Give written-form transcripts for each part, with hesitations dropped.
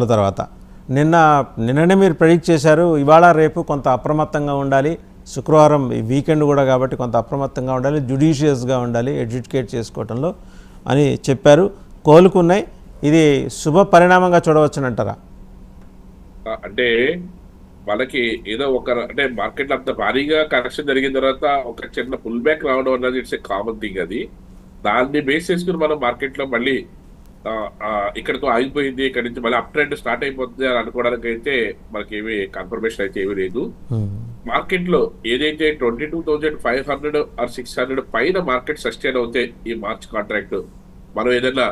తర్వాత నిన్ననే మీరు ప్రెడిక్ట్ చేశారు ఇవాళ రేపు కొంత అప్రమత్తంగా ఉండాలి, శుక్రవారం వీకెండ్ కూడా కాబట్టి కొంత అప్రమత్తంగా ఉండాలి, జ్యుడిషియస్గా ఉండాలి ఎడ్యుకేట్ చేసుకోవడంలో అని చెప్పారు. కోలుకున్నాయి. ఇది శుభ పరిణామంగా చూడవచ్చునంటారా? అంటే వాళ్ళకి ఏదో ఒక అంటే మార్కెట్ అంత భారీగా కరెక్షన్ జరిగిన తర్వాత ఒక చిన్న పుల్ బ్యాక్ రావడం అన్నది ఇట్స్ ఏ కామన్ థింగ్. అది దాన్ని బేస్ చేసుకుని మనం మార్కెట్ లో మళ్ళీ ఇక్కడితో ఆగిపోయింది, ఇక్కడ నుంచి మళ్ళీ అప్ ట్రెండ్ స్టార్ట్ అయిపోతుంది అని అనుకోవడానికి అయితే మనకి ఏమి కన్ఫర్మేషన్ అయితే ఏమీ లేదు. మార్కెట్ లో ఏదైతే 22,500 ఆర్ 600 పైన మార్కెట్ సస్టైన్ అవుతే ఈ మార్చ్ కాంట్రాక్ట్ మనం ఏదైనా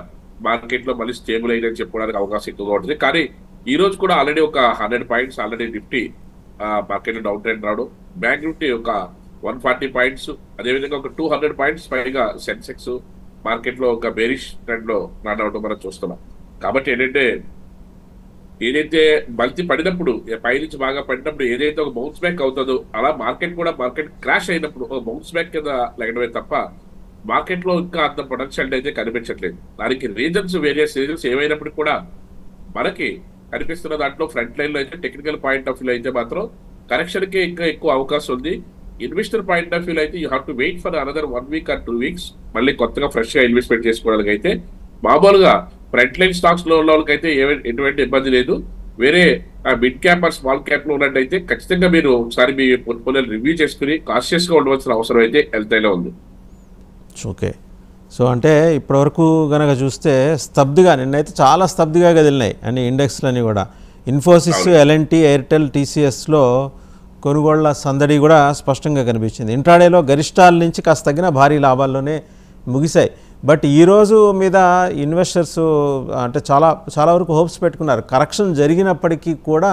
మార్కెట్ లో మళ్ళీ స్టేబుల్ అయిందని చెప్పుకోవడానికి అవకాశం ఎక్కువగా ఉంటుంది. కానీ ఈ రోజు కూడా ఆల్రెడీ ఒక 100 పాయింట్స్ ఆల్రెడీ నిఫ్టీ మార్కెట్ లో డౌన్ ట్రెండ్ రావడం, బ్యాంక్ నిఫ్టీ ఒక 140 పాయింట్స్, అదేవిధంగా ఒక 200 పాయింట్స్ పైగా సెన్సెక్స్ మార్కెట్ లో ఒక బేరిష్ ట్రెండ్ లో రావడం మనం చూస్తున్నాం. కాబట్టి ఏంటంటే ఏదైతే బల్తి పడినప్పుడు పైనుంచి బాగా పడినప్పుడు ఏదైతే ఒక బౌన్స్ బ్యాక్ అవుతుందో అలా మార్కెట్ కూడా మార్కెట్ క్రాష్ అయినప్పుడు ఒక బౌన్స్ బ్యాక్ కింద లెగడమే తప్ప మార్కెట్ లో ఇంకా అంత పొటెన్షియల్ అయితే కనిపించట్లేదు. దానికి రీజన్స్ వేరియస్ రీజన్స్ ఏమైనప్పటికీ కూడా మనకి కనిపిస్తున్న దాంట్లో ఫ్రంట్ లైన్ లో అయితే టెక్నికల్ పాయింట్ ఆఫ్ వ్యూ అయితే మాత్రం కరెక్షన్ కి ఇంకా ఎక్కువ అవకాశం ఉంది. ఇన్వెస్టర్ పాయింట్ ఆఫ్ వ్యూ అయితే you have to wait for another 1 week or 2 weeks మళ్ళీ కొత్తగా ఫ్రెష్ గా ఇన్వెస్ట్మెంట్ చేసుకోవడానికి అయితే. మామూలుగా ఫ్రంట్ లైన్ స్టాక్స్ లో ఉన్న వాళ్ళకైతే ఎటువంటి ఇబ్బంది లేదు. వేరే mid cap or small cap లో ఉన్నట్టయితే ఖచ్చితంగా మీరు ఒకసారి మీ పోర్ట్ఫోలియో రివ్యూ చేసుకుని కాన్షియస్ గా ఉండవలసిన అవసరం అయితే ఎంతైనా ఉంది. ఓకే. సో అంటే ఇప్పటివరకు కనుక చూస్తే స్తబ్దుగా నిన్నైతే చాలా స్తబ్దుగా కదిలినాయి అన్ని ఇండెక్స్లన్నీ కూడా. ఇన్ఫోసిస్, ఎల్ఎన్టీ, ఎయిర్టెల్, టీసీఎస్లో కొనుగోళ్ల సందడి కూడా స్పష్టంగా కనిపించింది. ఇంట్రాడేలో గరిష్టాల నుంచి కాస్త తగ్గిన భారీ లాభాల్లోనే ముగిశాయి. బట్ ఈరోజు మీద ఇన్వెస్టర్స్ అంటే చాలా వరకు హోప్స్ పెట్టుకున్నారు. కరెక్షన్ జరిగినప్పటికీ కూడా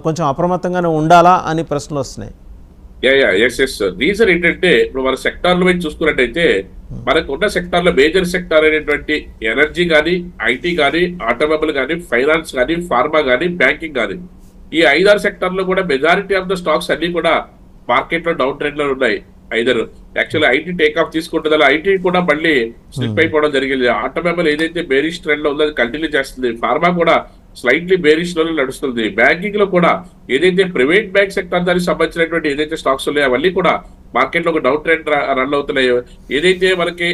కొంచెం అప్రమత్తంగానే ఉండాలా అని ప్రశ్నలు వస్తున్నాయి. రీజన్ ఏంటంటే ఇప్పుడు మన సెక్టార్ లో చూసుకున్నట్టయితే మనకు ఉన్న సెక్టార్ లో మేజర్ సెక్టార్ అయినటువంటి ఎనర్జీ కానీ, ఐటీ కానీ, ఆటోమొబైల్ కానీ, ఫైనాన్స్ కానీ, ఫార్మా కానీ, బ్యాంకింగ్ కానీ, ఈ 5-6 సెక్టార్ లో కూడా మెజారిటీ ఆఫ్ ద స్టాక్స్ అన్ని కూడా మార్కెట్ లో డౌన్ ట్రెండ్ లో ఉన్నాయి. Either actually IT take off తీసుకుంటుంది, అలా ఐటీ కూడా మళ్ళీ స్లిప్ అయిపోవడం జరిగింది. ఆటోమొబైల్ ఏదైతే బేరిష్ ట్రెండ్ లో ఉందో అది కంటిన్యూ చేస్తుంది. ఫార్మా కూడా స్లైట్లీ బేరిష్ లోనే నడుస్తుంది. బ్యాంకింగ్ లో కూడా ఏదైతే ప్రైవేట్ బ్యాంక్ సెక్టర్ దానికి సంబంధించినటువంటి ఏదైతే స్టాక్స్ ఉన్నాయో అవన్నీ కూడా మార్కెట్ లో ఒక డౌన్ ట్రెండ్ రన్ అవుతున్నాయో, ఏదైతే మనకి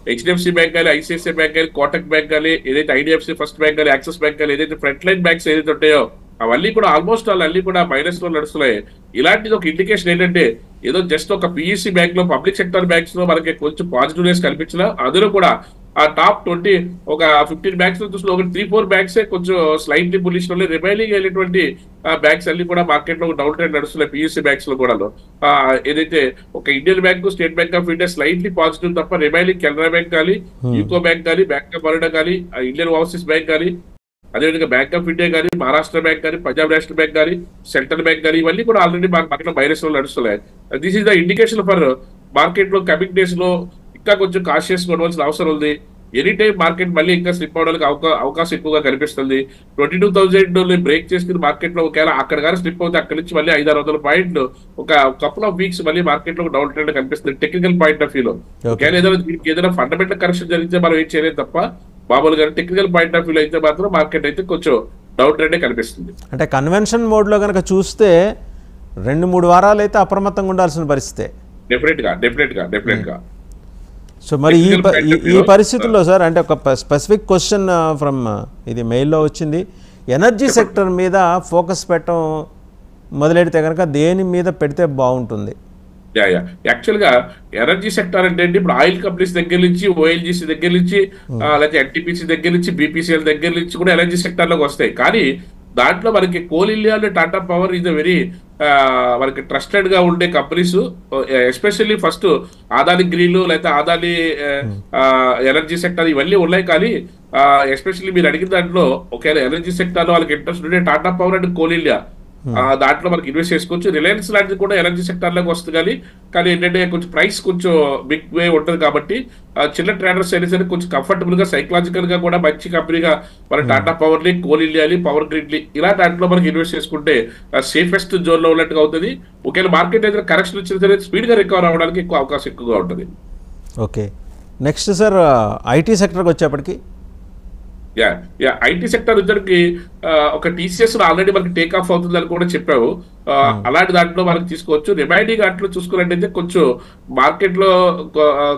హెచ్డిఎఫ్సి బ్యాంక్ కానీ, ఐసిఐసిఐ బ్యాంక్ కానీ, కోటక్ బ్యాంక్ కానీ, ఏదైతే ఐడిఎఫ్సి ఫస్ట్ బ్యాంక్ కానీ, యాక్సిస్ బ్యాంక్ కానీ, ఏదైతే ఫ్రంట్ లైన్ బ్యాంక్స్ ఏదైతే ఉంటాయో అవన్నీ కూడా ఆల్మోస్ట్ అన్ని కూడా మైనస్ లో నడుస్తున్నాయి. ఇలాంటిది ఒక ఇండికేషన్ ఏంటంటే ఏదో జస్ట్ ఒక పిఎస్సి బ్యాంక్ లో, పబ్లిక్ సెక్టర్ బ్యాంక్స్ లో మనకి కొంచెం పాజిటివ్నెస్ కనిపించిన, అందులో కూడా ఆ టాప్ 20 ఒక 15 బ్యాంక్స్ లో చూసిన ఒక 3-4 బ్యాంక్స్ కొంచెం స్లైట్లీ బులిష్ లో, రిమైనింగ్ అయినటువంటి బ్యాంక్స్ అన్ని కూడా మార్కెట్ లో డౌన్ ట్రెండ్ నడుస్తున్నాయి. పిఎస్సి బ్యాంక్స్ లో కూడా ఏదైతే ఒక Indian bank, state bank of India slightly positive తప్ప రిమైనింగ్ కెనరా బ్యాంక్ కానీ, యూకో బ్యాంక్ కానీ, బ్యాంక్ ఆఫ్ బరోడా కానీ, ఇండియన్ ఓవర్సీస్ బ్యాంక్ కానీ, అదేవిధంగా బ్యాంక్ ఆఫ్ ఇండియా కానీ, మహారాష్ట్ర బ్యాంక్ కానీ, పంజాబ్ నేషనల్ బ్యాంక్ కానీ, సెంట్రల్ బ్యాంక్ కానీ, ఇవన్నీ కూడా ఆల్రెడీ మార్కెట్ లో మైనస్ లో నడుస్తున్నాయి. This is the indication for market లో కమింగ్ డేస్ లో ఇంకా కొంచెం కాషియస్ ఉండవలసిన అవసరం ఉంది. ఎనీ టైం మార్కెట్ మళ్ళీ ఇంకా స్లిప్ అవడానికి అవకాశం ఎక్కువగా కనిపిస్తుంది. 22,000 బ్రేక్ చేసుకుని మార్కెట్ లో ఒకవేళ అక్కడ కానీ స్లిప్ అవుతే అక్కడి నుంచి మళ్ళీ 500-600 పాయింట్లు ఒక కపుల్ ఆఫ్ వీక్స్ మళ్ళీ మార్కెట్ లో డౌన్ ట్రెండ్ కనిపిస్తుంది టెక్నికల్ పాయింట్ ఆఫ్ వ్యూలో. ఒకవేళ ఏదైనా ఫండమెంటల్ కరెక్షన్ జరిగితే మనం ఏం చేయలేదు తప్ప మామూలుగా టెక్నికల్ పాయింట్ ఆఫ్ వ్యూ అయితే మాత్రం మార్కెట్ అయితే కొంచెం డౌన్ ట్రెండే కనిపిస్తుంది. అంటే కన్వెన్షన్ మోడ్లో కనుక చూస్తే 2-3 వారాలు అయితే అప్రమత్తంగా ఉండాల్సిన పరిస్థితే. డెఫినెట్ గా. సో మరి ఈ పరిస్థితుల్లో సార్ అంటే ఒక స్పెసిఫిక్ క్వశ్చన్ ఫ్రమ్ ఇది మెయిల్లో వచ్చింది. ఎనర్జీ సెక్టర్ మీద ఫోకస్ పెట్టడం మొదలెడితే కనుక దేని మీద పెడితే బాగుంటుంది? యాక్చువల్ గా ఎనర్జీ సెక్టర్ అంటే ఇప్పుడు ఆయిల్ కంపెనీస్ దగ్గర నుంచి, ఓఎల్జీసీ దగ్గర నుంచి, లేకపోతే ఎన్టీపీసీ దగ్గర నుంచి, బీపీసీఎల్ దగ్గర నుంచి కూడా ఎనర్జీ సెక్టర్ లోకి వస్తాయి. కానీ దాంట్లో మనకి coal India, Tata power is very మనకి ట్రస్టెడ్ గా ఉండే companies. Especially first Adani green లేకపోతే ఆదాని ఎనర్జీ సెక్టర్ ఇవన్నీ ఉన్నాయి. కానీ ఎస్పెషల్లీ మీరు అడిగిన దాంట్లో ఒకవేళ ఎనర్జీ సెక్టర్ లో వాళ్ళకి ఇంట్రెస్ట్ ఉంటే Tata power and coal India దాంట్లో మనకి ఇన్వెస్ట్ చేసుకోవచ్చు. రిలయన్స్ లాంటిది కూడా ఎనర్జీ సెక్టర్ లోకి వస్తుంది. కానీ ఏంటంటే కొంచెం ప్రైస్ కొంచెం బిగ్ వే ఉంటుంది కాబట్టి చిన్న ట్రేడర్స్ అయినా సరే కొంచెం కంఫర్టబుల్ గా, సైకలాజికల్ గా కూడా మంచి కంపెనీగా మన టాటా పవర్ ని, కోల్ ఇండియాని, పవర్ గ్రిడ్ ని ఇలా దాంట్లో మనకి ఇన్వెస్ట్ చేసుకుంటే సేఫెస్ట్ జోన్ లో ఉన్నట్టుగా అవుతుంది. ఒకవేళ మార్కెట్ ఏదైనా కరెక్షన్ వచ్చిన సరే స్పీడ్ గా రికవర్ అవ్వడానికి ఎక్కువ అవకాశం ఎక్కువగా ఉంటుంది. ఓకే. నెక్స్ట్ సార్ ఐటీ సెక్టర్కి వచ్చేప్పటికి యా యా ఐటీ సెక్టర్ వచ్చరికి ఒక టీసీఎస్ ఆల్రెడీ మనకి టేక్ ఆఫ్ అవుతుంది అని కూడా చెప్పావు. అలాంటి దాంట్లో మనకి తీసుకోవచ్చు. రిమైనింగ్ దాంట్లో చూసుకున్నట్టయితే కొంచెం మార్కెట్ లో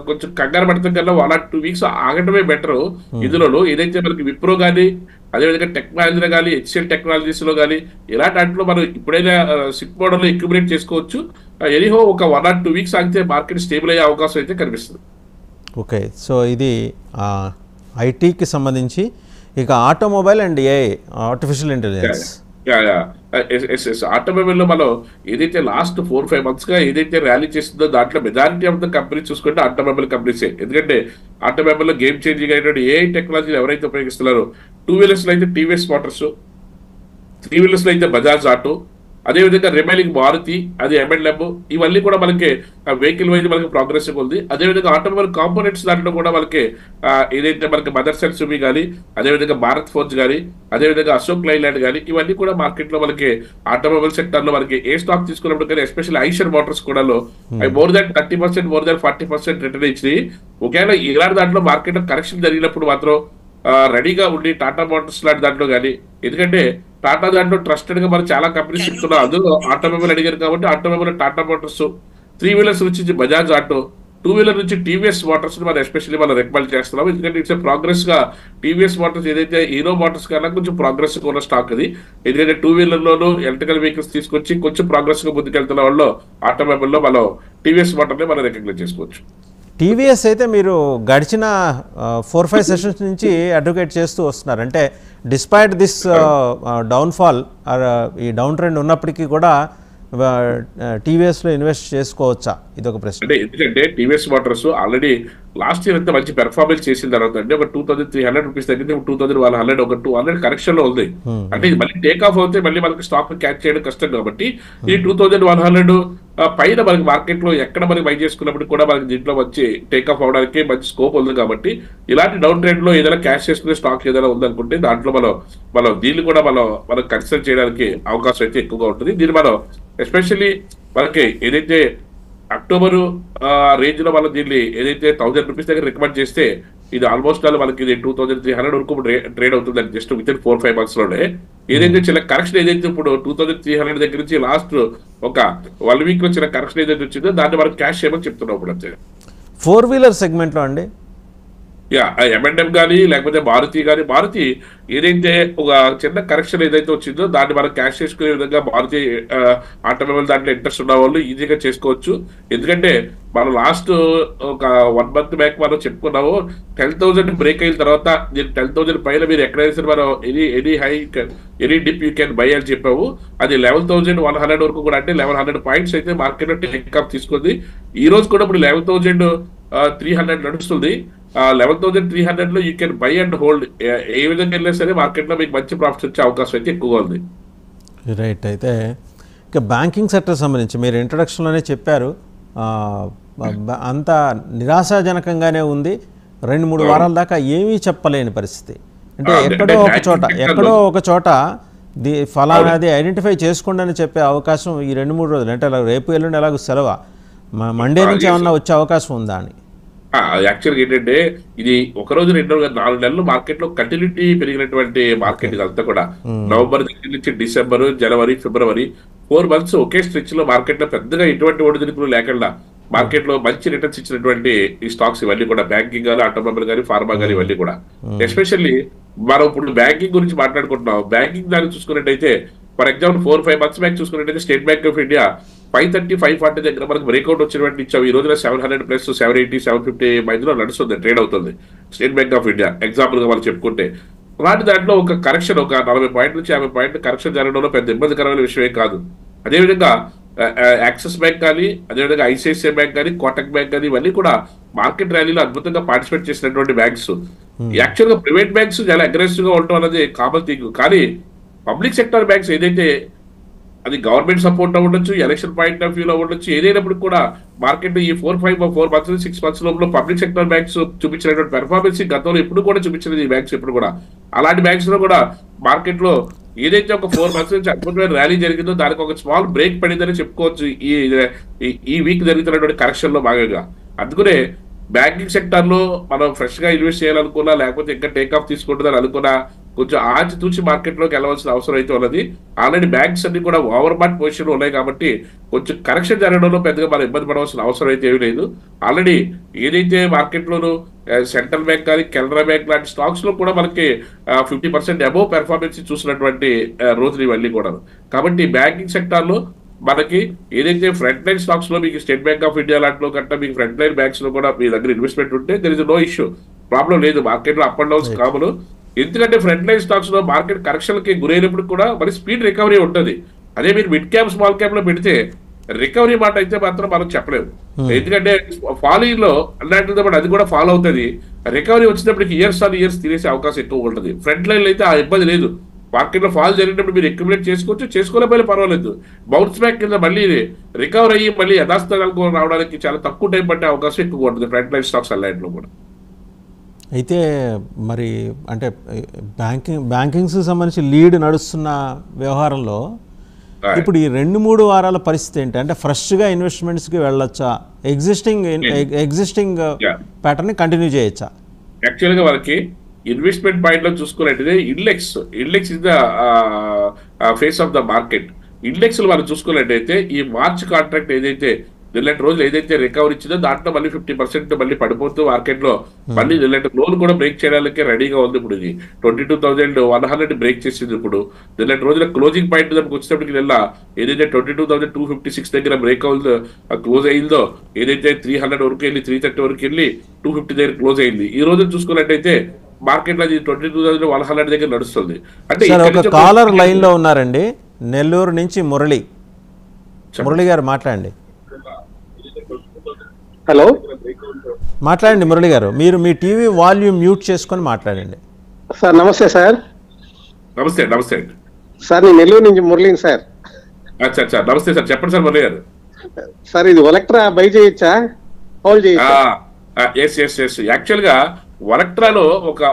కొంచెం కంగారు పడతాం కన్నా 1 or 2 weeks ఆగటమే బెటర్. ఇందులోనూ ఏదైతే మనకి విప్రో కానీ అదేవిధంగా టెక్నాలజీలో కానీ హెచ్సిఎల్ టెక్నాలజీస్ లో కానీ ఇలాంటి వాటిలో మనం ఇప్పుడైనా సిప్ మోడల్ ఎక్యుమిలేట్ చేసుకోవచ్చు. ఎనీహో ఒక 1 or 2 weeks ఆగితే మార్కెట్ స్టేబుల్ అయ్యే అవకాశం అయితే కనిపిస్తుంది. ఓకే, సో ఇది ఐటీకి సంబంధించి. ఇక automobile and AI, artificial intelligence. Automobile లో మనం ఏదైతే లాస్ట్ 4-5 months గా ఏదైతే ర్యాలీ చేస్తుందో దాంట్లో మెజారిటీ ఆఫ్ ద కంపెనీ చూసుకుంటే ఆటోమొబైల్ కంపెనీసే. ఎందుకంటే ఆటోమొబైల్ లో గేమ్ చేంజింగ్ అయినటువంటి ఏఐ టెక్నాలజీ ఎవరైతే ఉపయోగిస్తున్నారో, 2 wheelers లో అయితే టీవీఎస్ మోటార్స్, 3 wheelers లో అయితే బజాజ్ ఆటో, అదేవిధంగా రిమైనింగ్ మారుతి, అది M&M, ఇవన్నీ కూడా మనకి వెహికల్ వైజ్ మనకి ప్రోగ్రెసివ్ ఉంది. అదేవిధంగా ఆటోమొబైల్ కాంపోనెంట్స్ దాంట్లో కూడా మనకి ఏదైతే మనకి మదర్సన్ సుమి కానీ, అదేవిధంగా భారత్ ఫోర్జ్ కానీ, అదేవిధంగా అశోక్ లైలాండ్ కానీ, ఇవన్నీ కూడా మార్కెట్ లో మనకి ఆటోమొబైల్ సెక్టర్ లో మనకి ఏ స్టాక్ తీసుకున్నప్పుడు కానీ ఎస్పెషల్లీ ఐషర్ మోటార్స్ కూడా more than 30%, more than 40% return ఇచ్చి, ఒకవేళ ఇలాంటి దాంట్లో మార్కెట్ లో కరెక్షన్ జరిగినప్పుడు మాత్రం రెడీగా ఉండి టాటా మోటార్స్ లాంటి దాంట్లో కానీ, ఎందుకంటే టాటా దాంట్లో ట్రస్టెడ్ గా మనం చాలా కంపెనీస్ చెప్తున్నాం. అందులో ఆటోమొబైల్ అడిగారు కాబట్టి ఆటోమొబైల్ టాటా మోటార్స్, 3 wheelers నుంచి బజాజ్ ఆటో, 2 wheeler నుంచి టీవీఎస్ మోటార్స్ మనం ఎస్పెషల్లీ మనం రికమెండ్ చేస్తున్నాం. ఎందుకంటే ఇట్స్ ప్రోగ్రెస్ గా టీవీఎస్ మోటార్స్ ఏదైతే హీరో మోటార్స్ కన్నా కొంచెం ప్రోగ్రెస్ ఉన్న స్టాక్ అది. ఎందుకంటే 2 wheeler లోనూ ఎలక్ట్రికల్ వెహికల్స్ తీసుకొచ్చి కొంచెం ప్రోగ్రెస్ గా ముందుకెళ్తున్న వాళ్ళు ఆటోమొబైల్ లో మనం టీవీఎస్ మోటార్ని మనం రికగ్నైజ్ చేసుకోవచ్చు. టీవీఎస్ అయితే మీరు గడిచిన 4-5 సెషన్స్ నుంచి అడ్వకేట్ చేస్తూ వస్తున్నారు. అంటే డిస్పైట్ దిస్ డౌన్ఫాల్, ఈ డౌన్ ట్రెండ్ ఉన్నప్పటికీ కూడా టీవీఎస్లో ఇన్వెస్ట్ చేసుకోవచ్చా? ఇది ఒక ప్రశ్న. అంటే ఎందుకంటే TVS Motors already last year అంతా మంచి పెర్ఫార్మెన్స్ చేసిన తర్వాత అంటే ఒక 2300 రూపీస్ తగ్గింది, 2100, ఒక 200 కరెక్షన్ లో ఉంది. అంటే ఇది మళ్ళీ టేక్ ఆఫ్ అవుతే మళ్ళీ మనకి స్టాక్ క్యాచ్ చేయడం కష్టం కాబట్టి ఈ 2100 పైన మనకి మార్కెట్ లో ఎక్కడ మనకి బై చేసుకున్నప్పుడు కూడా మనకి దీంట్లో వచ్చి టేక్ ఆఫ్ అవడానికి మంచి స్కోప్ ఉంది. కాబట్టి ఇలాంటి డౌన్ ట్రెండ్ లో ఏదైనా క్యాష్ చేసుకునే స్టాక్ ఏదైనా ఉందనుకుంటే దాంట్లో మనం దీన్ని కూడా మనం కన్సిడర్ చేయడానికి అవకాశం అయితే ఎక్కువగా ఉంటుంది. దీన్ని మనం ఎస్పెషల్లీ మనకి ఏదైతే అక్టోబర్ రేంజ్ లో మనం దీన్ని ఏదైతే 1000 రూపీస్ దగ్గర రికమెండ్ చేస్తే ఇది ఆల్మోస్ట్ మనకి ఇది 2300 వరకు ట్రేడ్ అవుతుంది జస్ట్ విత్ ఇన్ 4-5 months లోనే. ఏదైతే చిన్న కరెక్షన్ ఏదైతే ఇప్పుడు 2300 దగ్గర నుంచి లాస్ట్ ఒక 1 week లో చిన్న కరెక్షన్ ఏదైతే వచ్చిందో దాన్ని మనం క్యాష్ చేయమని చెప్తున్నాం ఇప్పుడు అంతే. 4 wheeler సెగ్మెంట్ లో అండి M&M కానీ లేకపోతే మారుతి కానీ, మారుతి ఏదైతే ఒక చిన్న కరెక్షన్ ఏదైతే వచ్చిందో దాన్ని మనం క్యాష్ చేసుకునే విధంగా మారుతి ఆటోమొబైల్ దాంట్లో ఇంట్రెస్ట్ ఉన్న వాళ్ళు ఈజీగా చేసుకోవచ్చు. ఎందుకంటే మనం లాస్ట్ ఒక 1 month బ్యాక్ మనం చెప్పుకున్నాము 10,000 బ్రేక్ అయిన తర్వాత 10,000 పైన మీరు ఎక్కడైనా సరే మనం any dip you can buy అని చెప్పాము. అది 11,100 వరకు కూడా, అంటే 1100 పాయింట్స్ అయితే మార్కెట్ లో టేక్ ఆఫ్ తీసుకుంది. ఈ రోజు కూడా ఇప్పుడు 11,300 నడుస్తుంది. 11,300 లో you can buy and hold. ఏ విధంగా వెళ్ళినా సరే మార్కెట్ లో మీకు మంచి ప్రాఫిట్స్ వచ్చే అవకాశం అయితే ఎక్కువగా ఉంది. రైట్. అయితే ఇక బ్యాంకింగ్ సెక్టర్ సంబంధించి మీరు ఇంట్రొడక్షన్లోనే చెప్పారు, అంత నిరాశాజనకంగానే ఉంది. 2-3 వారాల దాకా ఏమీ చెప్పలేని పరిస్థితి. అంటే ఎక్కడో ఒక చోట ఫలానాది ఐడెంటిఫై చేసుకోండి అని చెప్పే అవకాశం ఈ 2-3 రోజులు, అంటే రేపు ఎల్లుండి ఎలాగో సెలవు, మండే నుంచి ఏమన్నా వచ్చే అవకాశం ఉందా అని. యాక్చువల్గా ఏంటంటే ఇది 1 రోజు 2 రోజులు 4 నెలలు మార్కెట్ లో కంటిన్యూటీ పెరిగినటువంటి మార్కెట్ ఇదంతా కూడా. నవంబర్ దగ్గర నుంచి డిసెంబర్, జనవరి, ఫిబ్రవరి 4 months ఒకే స్ట్రెచ్ లో మార్కెట్ లో పెద్దగా ఎటువంటి ఒడిదుడుకులు లేకుండా మార్కెట్ లో మంచి రిటర్న్స్ ఇచ్చినటువంటి ఈ స్టాక్స్ ఇవన్నీ కూడా, బ్యాంకింగ్ కానీ, ఆటోమొబైల్ కానీ, ఫార్మా కానీ, ఇవన్నీ కూడా. ఎస్పెషల్లీ మనం ఇప్పుడు బ్యాంకింగ్ గురించి మాట్లాడుకుంటున్నాం. బ్యాంకింగ్ దాన్ని చూసుకున్నట్టయితే ఫర్ ఎగ్జాంపుల్ 4-5 months బ్యాక్ చూసుకున్నట్టయితే స్టేట్ బ్యాంక్ ఆఫ్ ఇండియా 530, 540 దగ్గర మనకు బ్రేక్అవుట్ వచ్చినటువంటి ఇచ్చాము. ఈ రోజున 700+, 780, 750 మధ్యలో నడుస్తుంది, ట్రేడ్ అవుతుంది state bank of India example గా మనం చెప్పుకుంటే. అలాంటి దాంట్లో ఒక కరెక్షన్, ఒక 40 పాయింట్ల నుంచి 50 పాయింట్లు కరెక్షన్ జరగడంలో పెద్ద ఇబ్బందికరమైన విషయమే కాదు. అదేవిధంగా యాక్సిస్ బ్యాంక్ కానీ, అదేవిధంగా ఐసిఐసిఐ బ్యాంక్ కానీ, కోటక్ బ్యాంక్ కానీ, ఇవన్నీ కూడా మార్కెట్ ర్యాలీలో అద్భుతంగా పార్టిసిపేట్ చేసినటువంటి బ్యాంక్స్. యాక్చువల్ గా ప్రైవేట్ బ్యాంక్స్ చాలా అగ్రెసివ్ గా ఉండటం అనేది కామన్ థింగ్. కానీ పబ్లిక్ సెక్టర్ బ్యాంక్స్ ఏదైతే అది గవర్నమెంట్ సపోర్ట్ ఉండొచ్చు, ఎలక్షన్ పాయింట్ ఆఫ్ వ్యూలో ఉండొచ్చు, ఏదైనప్పుడు కూడా మార్కెట్ ఈ 4 months 6 months లోపల పబ్లిక్ సెక్టర్ బ్యాంక్స్ చూపించినటువంటి పెర్ఫార్మెన్స్ గతంలో ఎప్పుడు కూడా చూపించినది ఈ బ్యాంక్స్ ఎప్పుడు కూడా. అలాంటి బ్యాంక్స్ లో కూడా మార్కెట్ లో ఏదైతే ఒక 4 months నుంచి అద్భుతమైన ర్యాలీ జరిగిందో దానికి ఒక స్మాల్ బ్రేక్ పడిందని చెప్పుకోవచ్చు ఈ వీక్ జరుగుతున్నటువంటి కరెక్షన్ లో భాగంగా. అందుకనే బ్యాంకింగ్ సెక్టర్ లో మనం ఫ్రెష్ గా ఇన్వెస్ట్ చేయాలనుకున్నా, లేకపోతే ఇంకా టేక్ ఆఫ్ తీసుకుంటుందని అనుకున్నా కొంచెం ఆచితూచి మార్కెట్ లోకి వెళ్ళవలసిన అవసరం అయితే ఉన్నది. ఆల్రెడీ బ్యాంక్స్ అన్ని కూడా ఓవర్ బాట్ పొజిషన్ ఉన్నాయి కాబట్టి కొంచెం కరెక్షన్ జరగడంలో పెద్దగా మనం ఇబ్బంది పడవలసిన అవసరం అయితే ఏమీ లేదు. ఆల్రెడీ ఏదైతే మార్కెట్ లోను సెంట్రల్ బ్యాంక్ కానీ కెనరా బ్యాంక్ లాంటి స్టాక్స్ లో కూడా మనకి 50% అబోవ్ పెర్ఫార్మెన్స్ చూసినటువంటి రోజులు ఇవన్నీ కూడా. కాబట్టి బ్యాంకింగ్ సెక్టార్ లో మనకి ఏదైతే ఫ్రంట్ లైన్ స్టాక్స్ లో మీకు స్టేట్ బ్యాంక్ ఆఫ్ ఇండియా లాంటిలో కంటే మీకు ఫ్రంట్ లైన్ బ్యాంక్స్ లో కూడా మీ దగ్గర ఇన్వెస్ట్మెంట్ ఉంటే there is no issue, problem లేదు. మార్కెట్ లో అప్ అండ్ డౌన్స్ కామన్. ఎందుకంటే ఫ్రంట్ లైన్ స్టాక్స్ లో మార్కెట్ కరెక్షన్ కి గురైనప్పుడు కూడా మరి స్పీడ్ రికవరీ ఉంటుంది. అదే మీరు మిడ్ క్యాప్ స్మాల్ క్యాప్ లో పెడితే రికవరీ మాట అయితే మాత్రం మనం చెప్పలేము. ఎందుకంటే ఫాలోయింగ్ లో అన్నట్టు అది కూడా ఫాలో అవుతుంది. రికవరీ వచ్చినప్పటికి ఇయర్స్ ఆన్ ఇయర్స్ తినేసే అవకాశం ఎక్కువ ఉంటుంది. ఫ్రంట్ లైన్ లో అయితే ఆ ఇబ్బంది లేదు. మార్కెట్ లో ఫాల్ జరిగినప్పుడు మీరు అక్యుములేట్ చేసుకోవచ్చు, చేసుకోలేకపోయినా పర్వాలేదు. బౌన్స్ బ్యాక్ కింద మళ్ళీ రికవర్ అయ్యి మళ్ళీ యథాస్థానాలకు రావడానికి చాలా తక్కువ టైం పట్టే అవకాశం ఎక్కువ ఉంటుంది ఫ్రంట్ లైన్ స్టాక్స్ అన్నింటిలో కూడా. అయితే మరి అంటే బ్యాంకింగ్స్ సంబంధించి లీడ్ నడుస్తున్న వ్యవహారంలో ఇప్పుడు ఈ 2-3 వారాల పరిస్థితి ఏంటి? అంటే ఫ్రెష్గా ఇన్వెస్ట్మెంట్స్కి వెళ్ళొచ్చా? ఎగ్జిస్టింగ్ ప్యాటర్న్ కంటిన్యూ చేయొచ్చా? యాక్చువల్గా వాళ్ళకి ఇన్వెస్ట్మెంట్ పాయింట్ లో చూసుకున్నట్టయితే index is the face of the market. Index లో వాళ్ళు చూసుకున్నట్టయితే ఈ మార్చ్ కాంట్రాక్ట్ ఏదైతే నిన్నటి రోజులు ఏదైతే రికవరీ ఇచ్చిందో దాంట్లో మళ్ళీ 50% మళ్ళీ పడిపోతూ మార్కెట్ లో మళ్ళీ నిన్నటి లోన్ కూడా బ్రేక్ చేయడానికి రెడీగా ఉంది. ఇప్పుడు ఇది 22,100 బ్రేక్ చేసింది. ఇప్పుడు నిన్నటి రోజుల క్లోజింగ్ పాయింట్ దానికి వచ్చేటప్పటికి నిన్న ఏదైతే 22,256 దగ్గర బ్రేక్ క్లోజ్ అయిందో, ఏదైతే 300 వరకు వెళ్ళి 330 వరకు వెళ్ళి 250 దగ్గర క్లోజ్ అయింది. ఈ రోజు చూసుకున్నట్టయితే మార్కెట్ లో 22,100 దగ్గర నడుస్తుంది. అంటే ఒక కాలర్ లైన్ లో ఉన్నారండి, నెల్లూరు నుంచి మురళి గారు మాట్లాడండి. హలో, మాట్లాడండి మురళి గారు. మీరు మీ టీవీ వాల్యూమ్ మ్యూట్ చేసుకొని మాట్లాడండి. సార్ నమస్తే సార్. నమస్తే నమస్తే సార్, నేను నెల్లూరు నుంచి మురళిని సార్. అచ్చా నమస్తే సార్, చెప్పండి సార్ మురళి గారు. సార్ ఇది ఒలెక్ట్రా బై చేయొచ్చా, హోల్డ్ చేయొచ్చా? ఎస్ యాక్చువల్ గా ఒలెక్ట్రాలో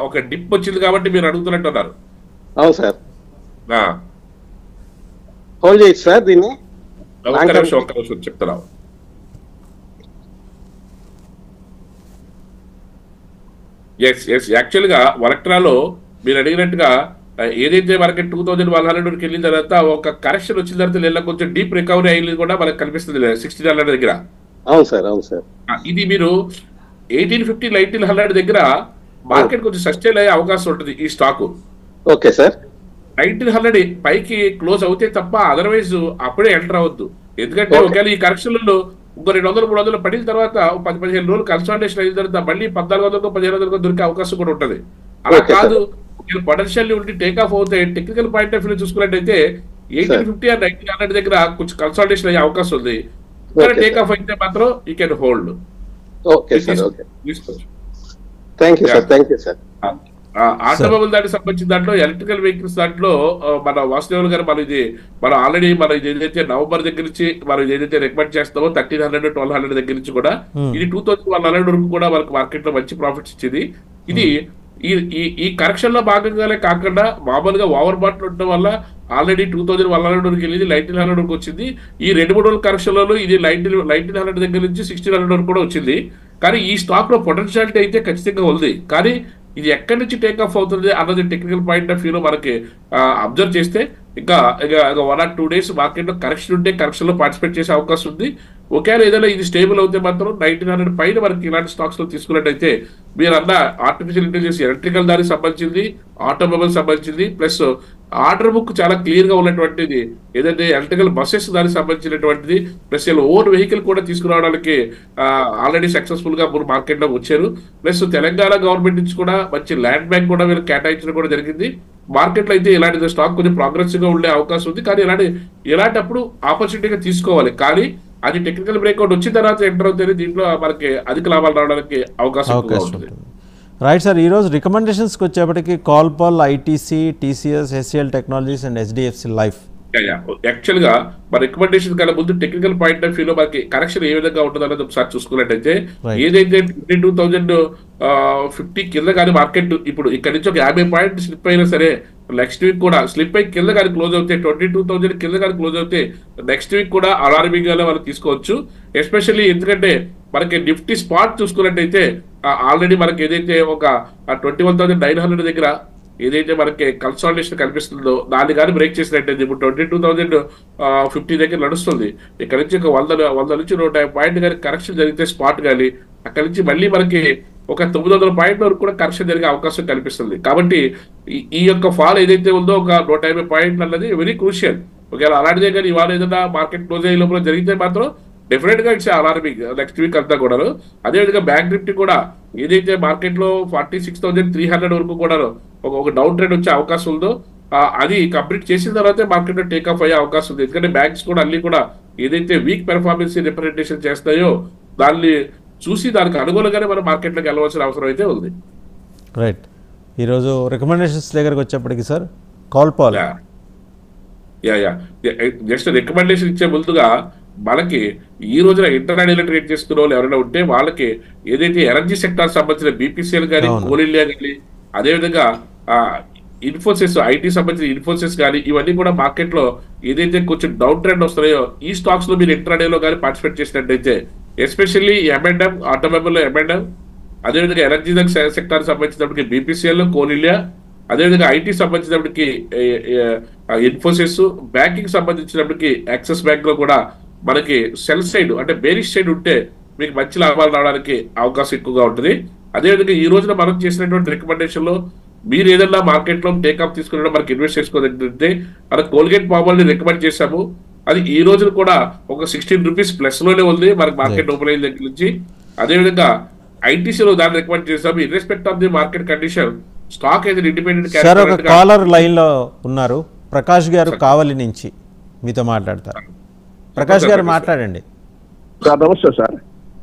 ఒక డిప్ వచ్చింది కాబట్టి మీరు అడుగుతున్నట్టు ఉన్నారు. అవును సార్, హోల్డ్ చేయొచ్చు సార్ దీన్ని. ఒక్క నిమిషం చెప్తున్నావు. ఎస్ యాక్చువల్ గా ఒలెక్ట్రాలో మీరు అడిగినట్టుగా ఏదైతే మనకి 2,100 వెళ్ళిన తర్వాత ఒక కరెక్షన్ వచ్చిన తర్వాత లేదా కొంచెం డీప్ రికవరీ అయ్యింది కూడా మనకు కనిపిస్తుంది 1,600 దగ్గర. అవును సార్. ఇది మీరు 1,850 1,900 దగ్గర మార్కెట్ కొంచెం సస్టైన్ అయ్యే అవకాశం ఉంటుంది ఈ స్టాక్. Okay sir. 1,900 పైకి క్లోజ్ అవుతే తప్ప అదర్వైజ్ అప్పుడే ఎంటర్ అవ్వద్దు. ఎందుకంటే ఒకవేళ ఈ కరెక్షన్లలో ఇంకో 200-300 పడిన తర్వాత 10-15 రోజులు కన్సల్టేషన్ అయిన తర్వాత మళ్ళీ 1,400-1,500 దొరికే అవకాశం కూడా ఉంటుంది. అలా కాదు, పొటెన్షియల్ ఉండి టేక్ ఆఫ్ అవుతాయి. టెక్నికల్ పాయింట్ ఆఫ్ వ్యూ చూసుకున్నట్టయితే 1,850 and 1,900 దగ్గర కొంచెం కన్సల్టేషన్ అయ్యే అవకాశం ఉంది. టేక్ ఆఫ్ అయితే మాత్రం you can hold. Okay sir, okay. Thank you sir. Automobile దానికి సంబంధించిన దాంట్లో ఎలక్ట్రికల్ వెహికల్స్ దాంట్లో మన వాసుదేవులు గారు మనం ఆల్రెడీ ఇది ఏదైతే నవంబర్ దగ్గర నుంచి మనం ఏదైతే రికమెండ్ చేస్తామో 1,300-1,200 దగ్గర నుంచి కూడా ఇది 2,100 వరకు కూడా మనకు మార్కెట్ లో మంచి ప్రాఫిట్స్ ఇచ్చింది. ఇది ఈ కరెక్షన్ లో భాగంగానే కాకుండా మామూలుగా ఓవర్ బాట్ ఉండడం వల్ల ఆల్రెడీ 2,100 వరకు వెళ్ళింది, 1,900 వరకు వచ్చింది. ఈ 2-3 రోజుల కరెక్షన్ లో ఇది 1,900 దగ్గర నుంచి 1,600 వరకు కూడా వచ్చింది. కానీ ఈ స్టాక్ లో పొటెన్షియాలిటీ అయితే ఖచ్చితంగా ఉంది. కానీ ఇది ఎక్కడి నుంచి టేక్ ఆఫ్ అవుతుంది అన్నది టెక్నికల్ పాయింట్ ఆఫ్ వ్యూలో మనకి అబ్జర్వ్ చేస్తే ఇంకా 1 or 2 days మార్కెట్ లో కరెక్షన్ ఉంటే కరెక్షన్ లో పార్టిసిపేట్ చేసే అవకాశం ఉంది. ఒకవేళ ఏదైనా ఇది స్టేబుల్ అవుతే మాత్రం 1,900 పైన మనకి ఇలాంటి స్టాక్స్ లో తీసుకున్నట్టయితే మీరు అన్న ఆర్టిఫిషియల్ ఇంటెలిజెన్స్ ఎలక్ట్రికల్ దానికి సంబంధించింది, ఆటోమొబైల్ సంబంధించింది, ప్లస్ ఆర్డర్ బుక్ చాలా క్లియర్ గా ఉన్నటువంటిది ఏదైతే ఎలక్ట్రికల్ బస్సెస్ దానికి సంబంధించినటువంటిది, ప్లస్ ఓన్ వెహికల్ కూడా తీసుకురావడానికి ఆల్రెడీ సక్సెస్ఫుల్ గా మార్కెట్ లో వచ్చారు. ప్లస్ తెలంగాణ గవర్నమెంట్ నుంచి కూడా మంచి ల్యాండ్ బ్యాంక్ కూడా వీళ్ళు కేటాయించడం కూడా జరిగింది. మార్కెట్ లో అయితే ఇలాంటి స్టాక్ కొంచెం ప్రోగ్రెసివ్ గా ఉండే అవకాశం ఉంది. కానీ ఇలాంటప్పుడు ఆపర్చునిటీగా తీసుకోవాలి. కానీ అది టెక్నికల్ బ్రేక్అవుట్ వచ్చిన తర్వాత ఎంటర్ అవుతుంది, దీంట్లో మనకి అధిక లాభాలు రావడానికి అవకాశం ఉంటుంది. రైట్ సార్, ఈరోజు రికమెండేషన్స్కి వచ్చేప్పటికి Colpal, ITC, TCS, HCL Technologies and HDFC Life. Actual గా మన రికమెండేషన్ కన్నా ముందు టెక్నికల్ పాయింట్ ఆఫ్ వ్యూలో మనకి కరెక్షన్ ఏ విధంగా ఉంటుంది అనేది ఒకసారి చూసుకున్నట్టయితే ఏదైతే 22,050 కింద కానీ మార్కెట్ ఇప్పుడు ఇక్కడ నుంచి ఒక 50 పాయింట్ స్లిప్ అయినా సరే నెక్స్ట్ వీక్ కూడా స్లిప్ అయి కింద కానీ క్లోజ్ అవుతే 22,000 కింద కానీ క్లోజ్ అవుతే నెక్స్ట్ వీక్ కూడా అలార్మింగ్గానే వాళ్ళు తీసుకోవచ్చు. ఎస్పెషల్లీ ఎందుకంటే మనకి నిఫ్టీ స్పాట్ చూసుకున్నట్టయితే ఆల్రెడీ మనకి ఏదైతే ఒక 21,900 దగ్గర ఏదైతే మనకి కన్సాలిడేషన్ కనిపిస్తుందో దాన్ని కానీ బ్రేక్ చేసినట్టయితే ఇప్పుడు 22,050 దగ్గర నడుస్తుంది. ఇక్కడ నుంచి ఒక 100 నుంచి 150 పాయింట్ కానీ కరెక్షన్ జరిగితే స్పాట్ కానీ అక్కడ నుంచి మళ్ళీ మనకి ఒక 900 పాయింట్ల వరకు కూడా కరెక్షన్ జరిగే అవకాశం కనిపిస్తుంది. కాబట్టి ఈ యొక్క ఫాల్ ఏదైతే ఉందో ఒక 150 పాయింట్లు అన్నది వెరీ క్రూషియల్. ఒకవేళ అలాంటిదే కానీ ఇవాళ ఏదైనా మార్కెట్ క్లోజ్ అయ్యే లోపల జరిగితే మాత్రం డెఫినెట్ గా ఇట్స్ అలార్మింగ్ నెక్స్ట్ వీక్ అంతా కూడా. అదేవిధంగా బ్యాంక్ నిఫ్టీ కూడా ఏదైతే మార్కెట్ లో 46,300 వరకు కూడా ఒక డౌన్ ట్రెండ్ వచ్చే అవకాశం ఉందో అది కంప్లీట్ చేసిన తర్వాత మార్కెట్ లో టేక్ ఆఫ్ అయ్యే అవకాశం ఉంది. ఎందుకంటే బ్యాంక్స్ కూడా అన్ని కూడా ఏదైతే వీక్ పెర్ఫార్మెన్స్ రిప్రజెంటేషన్ చేస్తాయో దాన్ని చూసి దానికి అనుగుణంగానే మనం మార్కెట్లోకి వెళ్ళవలసిన అవసరం అయితే ఉంది. రైట్. ఈరోజు రికమెండేషన్స్ దగ్గరకు వచ్చేప్పటికి సార్ కాల్ పాల్ జస్ట్ రికమెండేషన్ ఇచ్చే ముందుగా మనకి ఈ రోజున ఇంటర్నేషనల్ ట్రేడ్ చేసుకున్న వాళ్ళు ఎవరైనా ఉంటే వాళ్ళకి ఏదైతే ఎనర్జీ సెక్టార్ సంబంధించిన బీపీసీఎల్ కానీ కోల్ ఇండియా కానీ అదేవిధంగా ఇన్ఫోసిస్ ఐటీ సంబంధించిన ఇన్ఫోసిస్ కానీ ఇవన్నీ కూడా మార్కెట్ లో ఏదైతే కొంచెం డౌన్ ట్రెండ్ వస్తున్నాయో ఈ స్టాక్స్ లో మీరు ఇంటర్నేలో కానీ పార్టిసిపేట్ చేసినట్టయితే ఎస్పెషల్లీ M&M ఆటోమొబైల్ M&M అదేవిధంగా ఎనర్జీ సెక్టార్ సంబంధించినప్పటికీ బీపీసీఎల్ కోల్ ఇండియా అదేవిధంగా ఐటీ సంబంధించినప్పటికీ ఇన్ఫోసిస్ బ్యాంకింగ్ సంబంధించినప్పటికీ యాక్సిస్ బ్యాంక్ లో కూడా మనకి సెల్ సైడ్ అంటే బేరిష్ సైడ్ ఉంటే మీకు మంచి లాభాలు రావడానికి అవకాశం ఎక్కువగా ఉంటుంది. అదేవిధంగా ఈ రోజున మనం చేసినటువంటి రికమెండేషన్ లో మీరు ఏదైనా మార్కెట్ లో టేక్అప్ తీసుకున్న మనకి ఇన్వెస్ట్ చేసుకోవాలంటే మన కోల్గేట్ పామాల్ ని రికమెండ్ చేశాము. అది ఈ రోజున కూడా ఒక 16 రూపీస్ ప్లస్ లోనే ఉంది మనకి మార్కెట్ ఓపెన్ అయిన దగ్గర నుంచి. అదేవిధంగా ఐటీసీలో దాన్ని రికమెండ్ చేసాము. Irrespective of the market condition stock అయితే ఇండిపెండెంట్. సార్ ఒక కాలర్ లైన్ లో ఉన్నారు, ప్రకాష్ గారు కావలి నుంచి మీతో మాట్లాడతారు. ప్రకాష్ గారు మాట్లాడండి. సార్ నమస్తే సార్.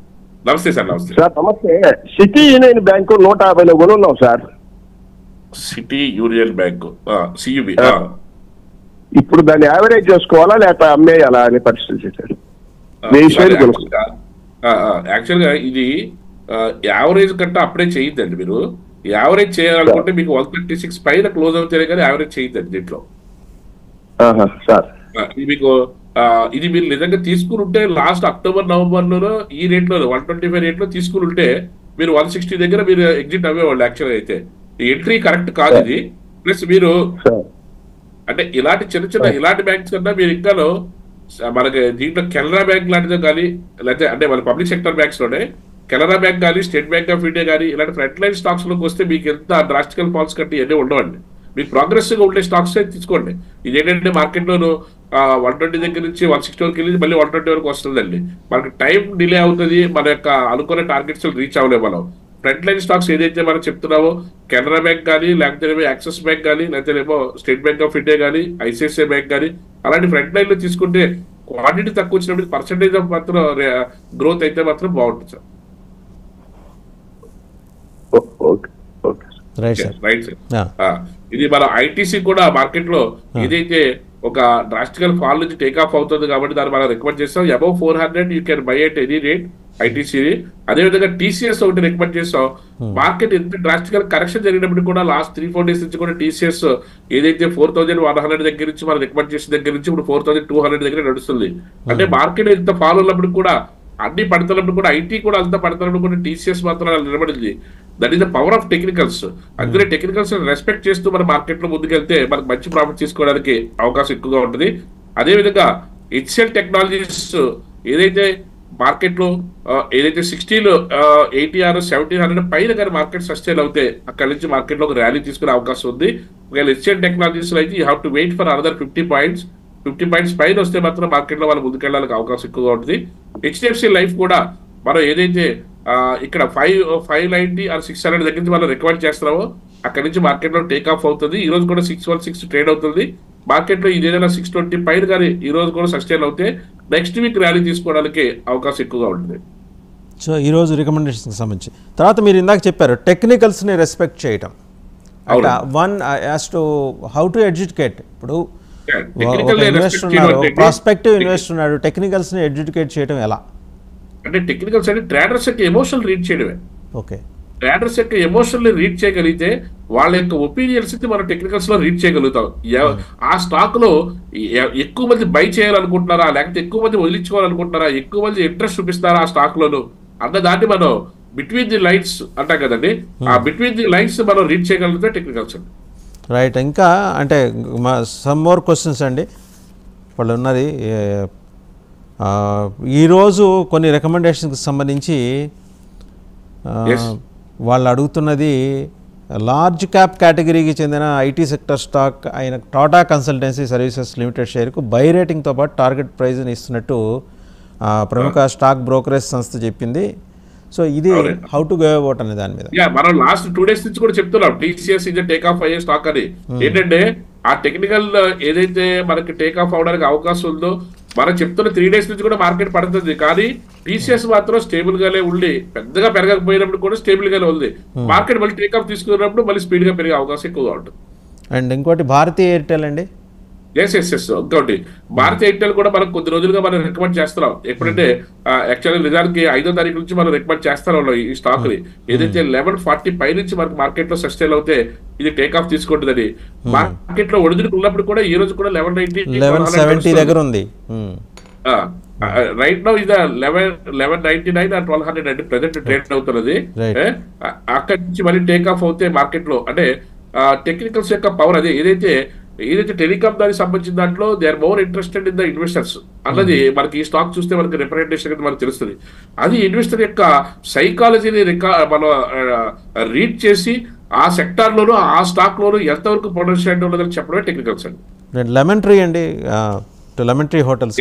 నమస్తే సార్. నమస్తే సార్. నమస్తే. సిటీ యూనియన్ బ్యాంకు 150లో కొనున్నాం sir. City Union Bank CUB. ఇప్పుడు దాన్ని యావరేజ్ చేసుకోవాలా లేక అమ్మేయాలా అనే పరిస్థితి సార్. యాక్చువల్ గా ఇది యావరేజ్ కంటే అప్పుడే చేయొద్దండి. మీరు యావరేజ్ చేయాలనుకుంటే మీకు 136 పైన క్లోజ్ అవుతారే కానీ యావరేజ్ చేయొద్దండి దీంట్లో సార్. మీకు ఇది మీరు నిజంగా తీసుకుని ఉంటే లాస్ట్ అక్టోబర్ నవంబర్ లో ఈ రేట్ లో 125 రేట్ లో తీసుకుని ఉంటే మీరు 160 దగ్గర మీరు ఎగ్జిట్ అవ్వేవాళ్ళు. యాక్చువల్గా అయితే ఎంట్రీ కరెక్ట్ కాదు ఇది. ప్లస్ మీరు అంటే ఇలాంటి చిన్న ఇలాంటి బ్యాంక్స్ కన్నా మీరు ఇంకా మనకి దీంట్లో కెనరా బ్యాంక్ లాంటిదో కానీ లేకపోతే అంటే మన పబ్లిక్ సెక్టర్ బ్యాంక్స్ లోనే కెనరా బ్యాంక్ కానీ స్టేట్ బ్యాంక్ ఆఫ్ ఇండియా కానీ ఇలాంటి ఫ్రంట్ లైన్ స్టాక్స్ లోకి వస్తే మీకు ఎంత డ్రాస్టికల్ ఫాల్స్ కంటే ఇవన్నీ ఉండవండి. మీకు ప్రోగ్రెసివ్ గా ఉండే స్టాక్స్ తీసుకోండి. ఇది ఏంటంటే మార్కెట్ లో 120 దగ్గర నుంచి 160 వరకు వెళ్ళి మళ్ళీ 120 వరకు వస్తుందండి. మనకి టైం డిలే అవుతుంది. మన యొక్క అనుకున్న టార్గెట్స్ రీచ్ అవ్వలేము మనం. ఫ్రంట్ లైన్ స్టాక్స్ ఏదైతే మనం చెప్తున్నామో కెనరా బ్యాంక్ కానీ లేకపోతే యాక్సిస్ బ్యాంక్ కానీ లేకపోతే స్టేట్ బ్యాంక్ ఆఫ్ ఇండియా కానీ ఐసిఐసిఐ బ్యాంక్ కానీ అలాంటి ఫ్రంట్ లైన్ లో తీసుకుంటే క్వాంటిటీ తక్కువ వచ్చినప్పుడు పర్సెంటేజ్ ఆఫ్ మాత్రం గ్రోత్ అయితే మాత్రం బాగుంటుంది సార్. Right sir. ఇది మన ఐటీసీ కూడా మార్కెట్ లో ఏదైతే ఒక డ్రాస్టికల్ ఫాల్ నుంచి టేక్ ఆఫ్ అవుతుంది కాబట్టి దాన్ని మనం రికమెండ్ చేస్తాం. Above 400 you can by at any rate ITC. అదేవిధంగా టీసీఎస్ ఒకటి రికమెండ్ చేస్తాం. మార్కెట్ ఎంత డ్రాస్టికల్ కరెక్షన్ జరిగినప్పుడు కూడా లాస్ట్ 3-4 డేస్ నుంచి కూడా టీసీఎస్ ఏదైతే 4,100 దగ్గర నుంచి మనం రికమెండ్ చేసిన దగ్గర నుంచి ఇప్పుడు 4,200 దగ్గర నడుస్తుంది. అంటే మార్కెట్ ఎంత ఫాల్ ఉన్నప్పుడు కూడా అన్ని పడుతున్నప్పుడు కూడా ఐటీ కూడా అంతా పడుతున్నప్పుడు కూడా టీసీఎస్ మాత్రం నిలబడింది. That is the power of technicals. అందుకే టెక్నికల్స్ రెస్పెక్ట్ చేస్తూ మన మార్కెట్ లో ముందుకెళ్తే మనకు మంచి ప్రాఫిట్ తీసుకోవడానికి అవకాశం ఎక్కువగా ఉంటుంది. అదేవిధంగా హెచ్సిఎల్ టెక్నాలజీస్ ఏదైతే మార్కెట్ లో ఏదైతే 60లో 80 1700 పైన కానీ మార్కెట్ సస్టైన్ అవుతే అక్కడ నుంచి మార్కెట్ లో ఒక ర్యాలీ తీసుకునే అవకాశం ఉంది. ఒకవేళ హెచ్సిఎల్ టెక్నాలజీస్ లో అయితే you have to wait for another 50 points పైన వస్తే మాత్రం మార్కెట్ లో వాళ్ళు ముందుకెళ్ళడానికి అవకాశం ఎక్కువగా ఉంటుంది. హెచ్డిఎఫ్సి లైఫ్ కూడా మనం ఏదైతే ఇక్కడ 590 or 600 దగ్గర నుంచి మనం రికమెండ్ చేస్తున్నామో అక్కడ నుంచి మార్కెట్ లో టేక్ ఆఫ్ అవుతుంది. ఈ రోజు కూడా 616 ట్రేడ్ అవుతుంది. మార్కెట్ లో ఇది ఏదైనా 620 పైన కానీ ఈ రోజు కూడా సస్టైన్ అవుతే నెక్స్ట్ వీక్ ర్యాలీ తీసుకోవడానికి అవకాశం ఎక్కువగా ఉంటుంది. సో ఈ రోజు రికమెండేషన్ సంబంధించి తర్వాత మీరు ఇందాక చెప్పారు టెక్నికల్స్ ని రెస్పెక్ట్ చేయటం. One has to how to educate. ఇప్పుడు ఇన్వెస్టర్ ఉన్నారు, ప్రాస్పెక్టివ్ ఇన్వెస్టర్ ఉన్నాడు, టెక్నికల్స్ ని ఎడ్యుకేట్ చేయడం ఎలా? అంటే టెక్నికల్స్ అంటే ట్రేడర్స్ యొక్క ఎమోషన్ రీడ్ చేయడమే. ఓకే. ట్రేడర్స్ యొక్క ఎమోషనల్ రీడ్ చేయగలిగితే వాళ్ళ యొక్క ఒపీనియన్స్ ని మనం టెక్నికల్స్ లో రీడ్ చేయగలుగుతాం. ఆ స్టాక్ లో ఎక్కువ మంది బై చేయాలనుకుంటున్నారా, లేకపోతే ఎక్కువ మంది వదిలించుకోవాలనుకుంటున్నారా, ఎక్కువ మంది ఇంట్రెస్ట్ చూపిస్తారా ఆ స్టాక్ లోను అన్న దాన్ని మనం బిట్వీన్ ది లైన్స్ అంటాం కదండి, ఆ బిట్వీన్ ది లైన్స్ మనం రీడ్ చేయగలిగితే టెక్నికల్స్ అండి. రైట్. ఇంకా అంటే సమ్ మోర్ క్వశ్చన్స్ అండి. వాళ్ళు ఉన్నది ఈరోజు కొన్ని రికమెండేషన్కి సంబంధించి వాళ్ళు అడుగుతున్నది లార్జ్ క్యాప్ కేటగిరీకి చెందిన ఐటీ సెక్టర్ స్టాక్ అయిన టాటా కన్సల్టెన్సీ సర్వీసెస్ లిమిటెడ్ షేర్కు బై రేటింగ్తో పాటు టార్గెట్ ప్రైజ్ని ఇస్తున్నట్టు ప్రముఖ స్టాక్ బ్రోకరేజ్ సంస్థ చెప్పింది. సో ఇది హౌ టు గో అబౌట్ అనే దాని మీద మనం లాస్ట్ 2 days నుంచి కూడా చెప్తున్నాం టీసీఎస్ ఇది టేక్ ఆఫ్ అయ్యే స్టాక్ అని. ఏంటంటే ఆ టెక్నికల్ ఏదైతే మనకి టేక్ ఆఫ్ అవడానికి అవకాశం ఉందో మనం చెప్తున్న 3 days నుంచి కూడా మార్కెట్ పడుతుంది. కానీ టీసీఎస్ మాత్రం స్టేబుల్ గానే ఉండి పెద్దగా పెరగకపోయినప్పుడు కూడా స్టేబుల్ గానే ఉంది. మార్కెట్ మళ్ళీ టేక్ ఆఫ్ తీసుకున్నప్పుడు మళ్ళీ స్పీడ్ గా పెరిగే అవకాశం ఎక్కువగా ఉంటుంది. అండ్ ఇంకోటి భారతీయ ఎయిర్టెల్ అండి. ఎస్ ఇంకోటి భారతీయ ఎయిర్టెల్ కూడా మనం కొద్ది రోజులుగా మనం రికమెండ్ చేస్తున్నాం. ఎప్పుడంటే యాక్చువల్లీ నిజానికి 5వ తారీఖు నుంచి మనం రికమెండ్ చేస్తున్నాం ఈ స్టాక్ ని. ఏదైతే 1140 పై నుంచి మనకు మార్కెట్ లో సస్టైన్ అవుతే ఇది టేక్ ఆఫ్ తీసుకుంటుందని మార్కెట్ లో ఒడిదుడుకు ఉన్నప్పుడు కూడా ఈ రోజు కూడా 1170 దగ్గర ఉంది. రైట్ నౌ ఇది 1199 అండ్ 1200 అంటే ప్రెసెంట్ ట్రేడ్ అవుతున్నది. అక్కడి నుంచి మళ్ళీ టేక్ ఆఫ్ అవుతే మార్కెట్ లో అంటే టెక్నికల్స్ యొక్క పవర్ అదే. ఏదైతే టెలికామ్ దానికి సంబంధించిన దాంట్లో they are more interested in the investors అన్నది మనకి ఈ స్టాక్ చూస్తే మనకి రిప్రజెంటేషన్ అనేది మనకు తెలుస్తుంది. అది ఇన్వెస్టర్ యొక్క సైకాలజీని మనం రీడ్ చేసి ఆ సెక్టార్ లోను ఆ స్టాక్ లోను ఎంతవరకు పొటెన్షియల్ ఉన్నదని చెప్పడమే టెక్నికల్స్ అండి. లెమన్ ట్రీ అండి, లెమన్ ట్రీ హోటల్స్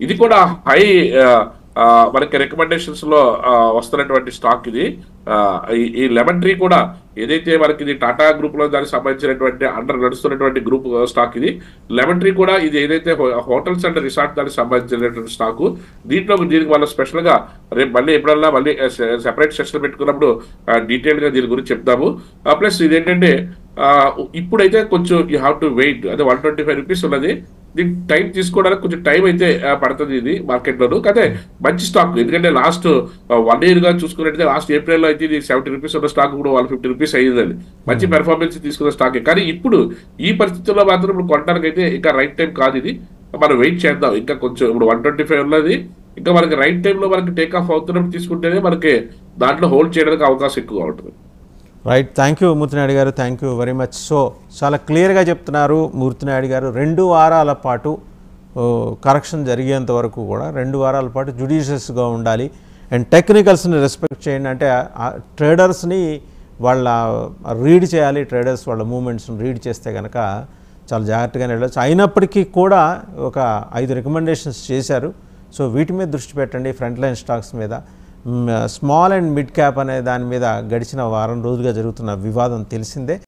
ఇది కూడా హై మనకి రికమెండేషన్స్ లో వస్తున్నటువంటి స్టాక్ ఇది. ఈ లెమన్ ట్రీ కూడా ఏదైతే మనకి ఇది టాటా గ్రూప్ లో దానికి సంబంధించినటువంటి అండర్ నడుస్తున్నటువంటి గ్రూప్ స్టాక్ ఇది. లెమన్ ట్రీ కూడా ఇది ఏదైతే హోటల్స్ అండ్ రిసార్ట్ దానికి సంబంధించినటువంటి స్టాక్. దీనికి మనం స్పెషల్ గా రేపు మళ్ళీ ఎప్పుడన్నా మళ్ళీ సెపరేట్ సెషన్ పెట్టుకున్నప్పుడు డీటెయిల్ గా దీని గురించి చెప్తాము. ప్లస్ ఇదేంటంటే ఇప్పుడైతే కొంచెం యూ హ్యావ్ టు వెయిట్. అదే 125 రూపీస్ ఉన్నది. దీనికి టైం తీసుకోవడానికి కొంచెం టైం అయితే పడుతుంది ఇది మార్కెట్ లోను. కానీ మంచి స్టాక్, ఎందుకంటే లాస్ట్ 1 year గా చూసుకున్నట్లయితే లాస్ట్ ఏప్రిల్ లో అయితే ఇది 70 రూపీస్ ఉన్న స్టాక్ కూడా 150 రూపీస్ అయ్యిందండి. మంచి పెర్ఫార్మెన్స్ తీసుకున్న స్టాక్. కానీ ఇప్పుడు ఈ పరిస్థితుల్లో మాత్రం ఇప్పుడు కొనడానికి అయితే ఇంకా రైట్ టైం కాదు ఇది. మనం వెయిట్ చేద్దాం. ఇంకా కొంచెం ఇప్పుడు 125 ఉన్నది. ఇంకా మనకి రైట్ టైంలో మనకి టేక్ ఆఫ్ అవుతున్నప్పుడు తీసుకుంటేనే మనకి దాంట్లో హోల్డ్ చేయడానికి అవకాశం ఎక్కువగా ఉంటుంది. రైట్. థ్యాంక్ యూ మూర్తినాయుడు గారు, thank you very much. So చాలా క్లియర్గా చెప్తున్నారు మూర్తినాయుడు గారు. 2 వారాల పాటు కరెక్షన్ జరిగేంత వరకు కూడా 2 వారాల పాటు జుడిషియస్గా ఉండాలి. అండ్ టెక్నికల్స్ని రెస్పెక్ట్ చేయండి. అంటే ట్రేడర్స్ని వాళ్ళ రీడ్ చేయాలి. ట్రేడర్స్ వాళ్ళ మూమెంట్స్ని రీడ్ చేస్తే కనుక చాలా జాగ్రత్తగానే వెళ్ళచ్చు. అయినప్పటికీ కూడా ఒక 5 రికమెండేషన్స్ చేశారు. సో వీటి మీద దృష్టి పెట్టండి. ఫ్రంట్ లైన్ స్టాక్స్ మీద, స్మాల్ అండ్ మిడ్ క్యాప్ అనే దాని మీద గడిచిన వారం రోజులుగా జరుగుతున్న వివాదం తెలిసిందే.